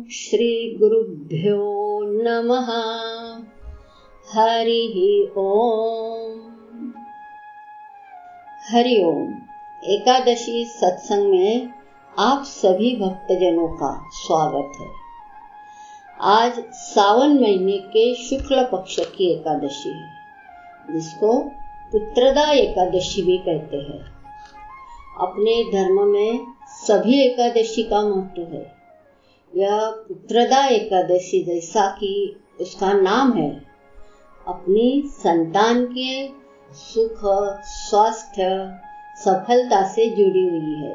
श्री गुरुभ्यो नमः। हरि ओम। हरि ओम। एकादशी सत्संग में आप सभी भक्तजनों का स्वागत है। आज सावन महीने के शुक्ल पक्ष की एकादशी है, जिसको पुत्रदा एकादशी भी कहते हैं। अपने धर्म में सभी एकादशी का महत्व है। यह पुत्रदा एकादशी, जैसा कि उसका नाम है, अपनी संतान के सुख, स्वास्थ्य, सफलता से जुड़ी हुई है।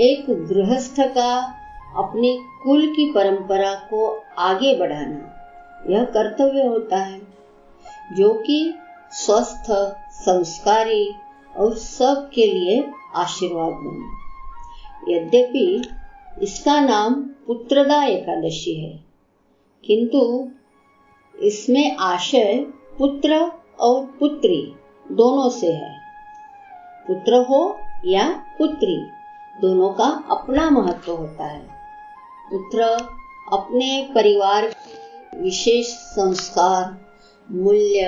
एक गृहस्थ का अपने कुल की परंपरा को आगे बढ़ाना यह कर्तव्य होता है, जो कि स्वस्थ, संस्कारी और सबके लिए आशीर्वाद बने। यद्यपि इसका नाम पुत्रदा एकादशी है, किंतु इसमें आशय पुत्र और पुत्री दोनों से है। पुत्र हो या पुत्री, दोनों का अपना महत्व होता है। पुत्र अपने परिवार के विशेष संस्कार, मूल्य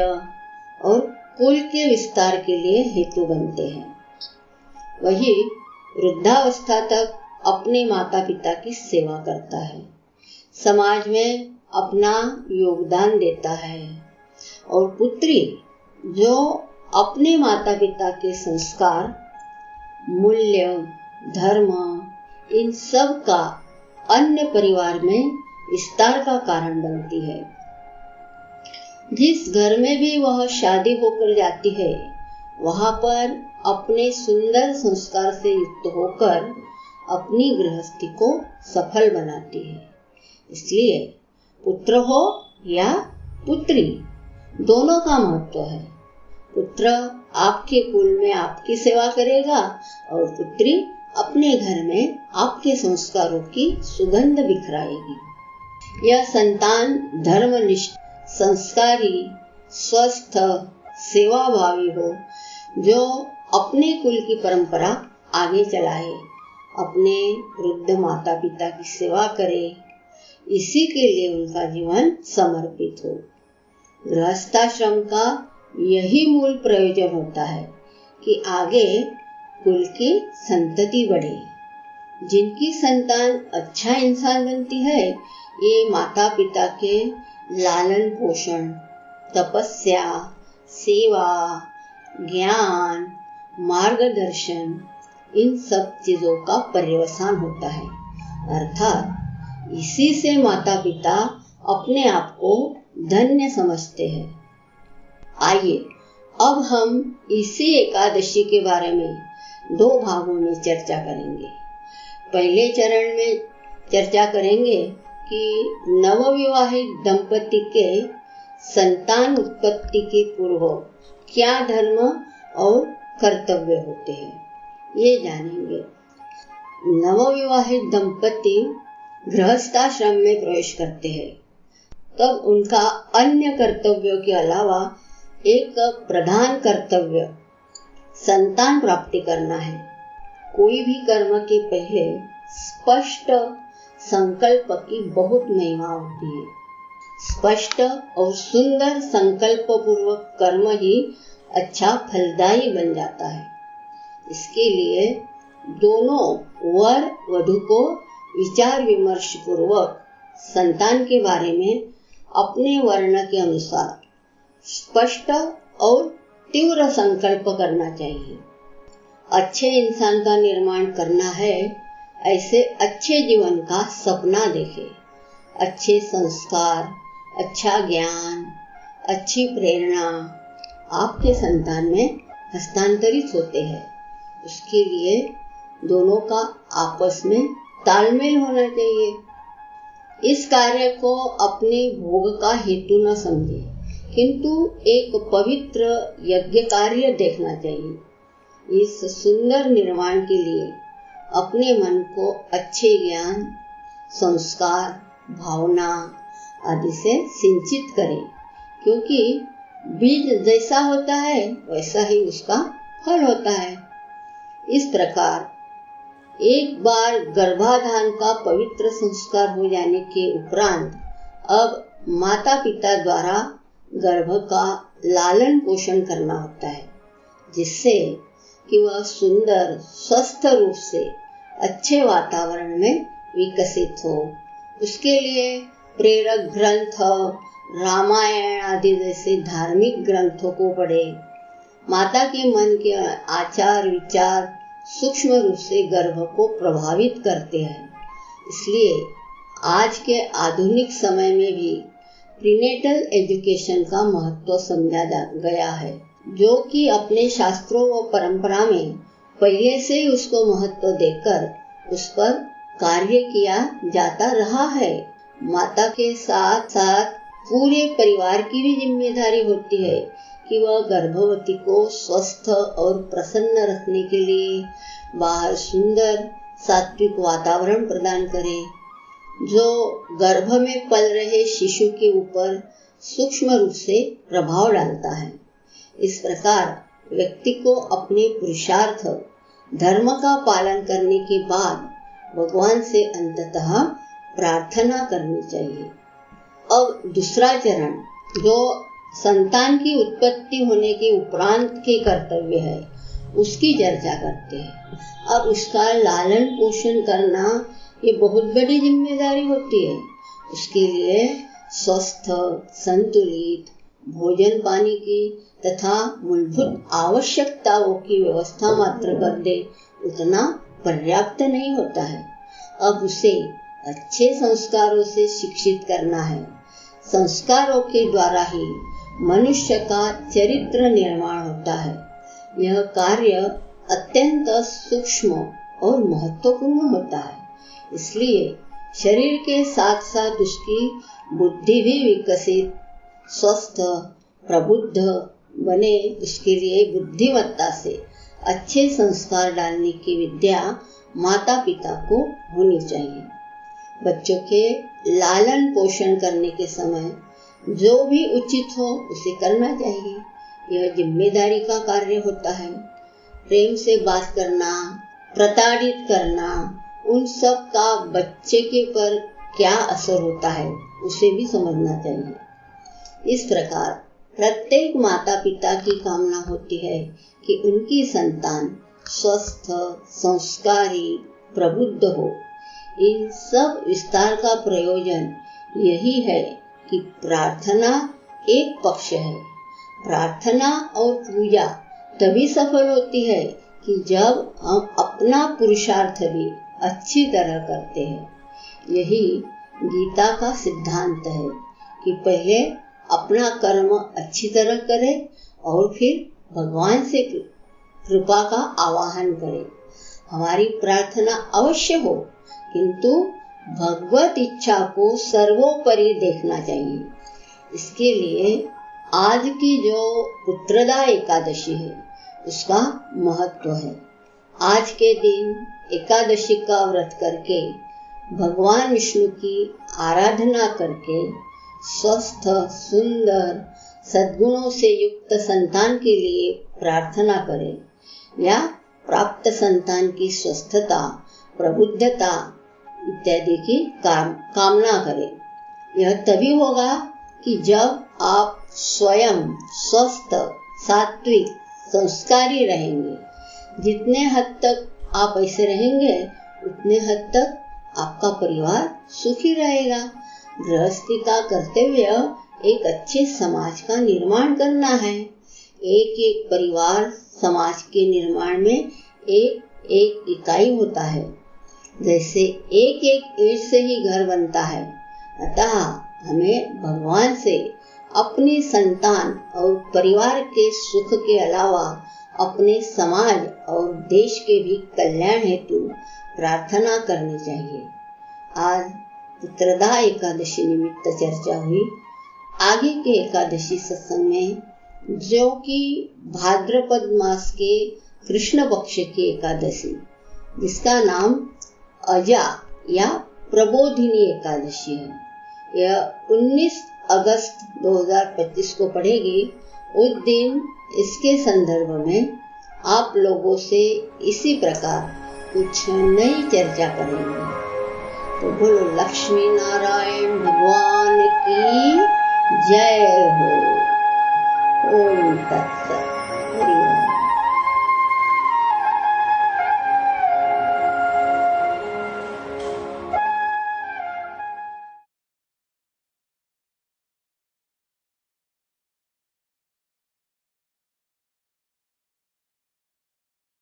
और कुल के विस्तार के लिए हेतु बनते हैं। वही वृद्धावस्था तक अपने माता पिता की सेवा करता है, समाज में अपना योगदान देता है। और पुत्री जो अपने माता पिता के संस्कार, मूल्य, धर्म, इन सब का अन्य परिवार में विस्तार का कारण बनती है। जिस घर में भी वह शादी होकर जाती है, वहां पर अपने सुंदर संस्कार से युक्त होकर अपनी गृहस्थी को सफल बनाती है। इसलिए पुत्र हो या पुत्री, दोनों का महत्व है। पुत्र आपके कुल में आपकी सेवा करेगा और पुत्री अपने घर में आपके संस्कारों की सुगंध बिखराएगी। यह संतान धर्मनिष्ठ, संस्कारी, स्वस्थ, सेवाभावी हो, जो अपने कुल की परंपरा आगे चलाए, अपने वृद्ध माता पिता की सेवा करे, इसी के लिए उनका जीवन समर्पित हो। गृहस्थाश्रम का यही मूल प्रयोजन होता है कि आगे कुल की संतति बढ़े। जिनकी संतान अच्छा इंसान बनती है, ये माता पिता के लालन पोषण, तपस्या, सेवा, ज्ञान, मार्गदर्शन, इन सब चीजों का पर्यवसान होता है। अर्थात इसी से माता पिता अपने आप को धन्य समझते हैं। आइए अब हम इसी एकादशी के बारे में दो भागों में चर्चा करेंगे। पहले चरण में चर्चा करेंगे कि नवविवाहित दंपति के संतान उत्पत्ति के पूर्व क्या धर्म और कर्तव्य होते हैं, ये जानेंगे। नवविवाहित दंपति गृहस्थाश्रम में प्रवेश करते हैं, तब उनका अन्य कर्तव्यों के अलावा एक प्रधान कर्तव्य संतान प्राप्ति करना है। कोई भी कर्म के पहले स्पष्ट संकल्प की बहुत महिमा होती है। स्पष्ट और सुंदर संकल्प पूर्वक कर्म ही अच्छा फलदायी बन जाता है। इसके लिए दोनों वर वधू को विचार विमर्श पूर्वक संतान के बारे में अपने वर्ण के अनुसार स्पष्ट और तीव्र संकल्प करना चाहिए। अच्छे इंसान का निर्माण करना है, ऐसे अच्छे जीवन का सपना देखे। अच्छे संस्कार, अच्छा ज्ञान, अच्छी प्रेरणा आपके संतान में हस्तांतरित होते हैं। उसके लिए दोनों का आपस में तालमेल होना चाहिए। इस कार्य को अपने भोग का हेतु न समझे, किंतु एक पवित्र यज्ञ कार्य देखना चाहिए। इस सुंदर निर्माण के लिए अपने मन को अच्छे ज्ञान, संस्कार, भावना आदि से सिंचित करें, क्योंकि बीज जैसा होता है वैसा ही उसका फल होता है। इस प्रकार एक बार गर्भाधान का पवित्र संस्कार हो जाने के उपरांत अब माता पिता द्वारा गर्भ का लालन पोषण करना होता है, जिससे कि वह सुंदर स्वस्थ रूप से अच्छे वातावरण में विकसित हो। उसके लिए प्रेरक ग्रंथ, रामायण आदि जैसे धार्मिक ग्रंथों को पढ़े। माता के मन के आचार विचार सूक्ष्म रूप से गर्भ को प्रभावित करते हैं। इसलिए आज के आधुनिक समय में भी प्रीनेटल एजुकेशन का महत्व समझा गया है, जो कि अपने शास्त्रों व परंपरा में पहले से ही उसको महत्व देकर उस पर कार्य किया जाता रहा है। माता के साथ साथ पूरे परिवार की भी जिम्मेदारी होती है कि वह गर्भवती को स्वस्थ और प्रसन्न रखने के लिए बाहर सुंदर सात्विक वातावरण प्रदान करे, जो गर्भ में पल रहे शिशु के ऊपर सूक्ष्म रूप से प्रभाव डालता है। इस प्रकार व्यक्ति को अपने पुरुषार्थ धर्म का पालन करने के बाद भगवान से अंततः प्रार्थना करनी चाहिए। अब दूसरा चरण, जो संतान की उत्पत्ति होने के उपरांत के कर्तव्य है, उसकी चर्चा करते हैं। अब उसका लालन पोषण करना ये बहुत बड़ी जिम्मेदारी होती है। उसके लिए स्वस्थ संतुलित भोजन पानी की तथा मूलभूत आवश्यकताओं की व्यवस्था मात्र कर दे उतना पर्याप्त नहीं होता है। अब उसे अच्छे संस्कारों से शिक्षित करना है। संस्कारों के द्वारा ही मनुष्य का चरित्र निर्माण होता है। यह कार्य अत्यंत सूक्ष्म और महत्वपूर्ण होता है। इसलिए शरीर के साथ साथ उसकी बुद्धि भी विकसित, स्वस्थ, प्रबुद्ध बने। उसके लिए बुद्धिमत्ता से अच्छे संस्कार डालने की विद्या माता पिता को होनी चाहिए। बच्चों के लालन पोषण करने के समय जो भी उचित हो उसे करना चाहिए। यह जिम्मेदारी का कार्य होता है। प्रेम से बात करना, प्रताड़ित करना, उन सब का बच्चे के पर क्या असर होता है उसे भी समझना चाहिए। इस प्रकार प्रत्येक माता पिता की कामना होती है कि उनकी संतान स्वस्थ, संस्कारी, प्रबुद्ध हो। इन सब विस्तार का प्रयोजन यही है कि प्रार्थना एक पक्ष है। प्रार्थना और पूजा तभी सफल होती है कि जब हम अपना पुरुषार्थ भी अच्छी तरह करते हैं। यही गीता का सिद्धांत है कि पहले अपना कर्म अच्छी तरह करें और फिर भगवान से कृपा का आवाहन करें। हमारी प्रार्थना अवश्य हो, किंतु भगवत इच्छा को सर्वोपरि देखना चाहिए। इसके लिए आज की जो पुत्रदा एकादशी है उसका महत्व है। आज के दिन एकादशी का व्रत करके भगवान विष्णु की आराधना करके स्वस्थ, सुंदर, सद्गुणों से युक्त संतान के लिए प्रार्थना करें या प्राप्त संतान की स्वस्थता, प्रबुद्धता इत्यादि की कामना करें। यह तभी होगा कि जब आप स्वयं स्वस्थ, सात्विक, संस्कारी रहेंगे। जितने हद तक आप ऐसे रहेंगे उतने हद तक आपका परिवार सुखी रहेगा। गृहस्थी का कर्तव्य एक अच्छे समाज का निर्माण करना है। एक एक परिवार समाज के निर्माण में एक एक इकाई होता है। जैसे एक एक ईंट से ही घर बनता है, अतः हमें भगवान से अपनी संतान और परिवार के सुख के अलावा अपने समाज और देश के भी कल्याण हेतु प्रार्थना करनी चाहिए। आज पुत्रदा एकादशी निमित्त चर्चा हुई। आगे के एकादशी सत्संग में, जो कि भाद्रपद मास के कृष्ण पक्ष की एकादशी, जिसका नाम अजा या प्रबोधिनी एकादशी है, यह 19 अगस्त 2025 को पड़ेगी। उस दिन इसके संदर्भ में आप लोगों से इसी प्रकार कुछ नई चर्चा करेंगे। तो बोलो लक्ष्मी नारायण भगवान की जय हो। ओम तत्सत।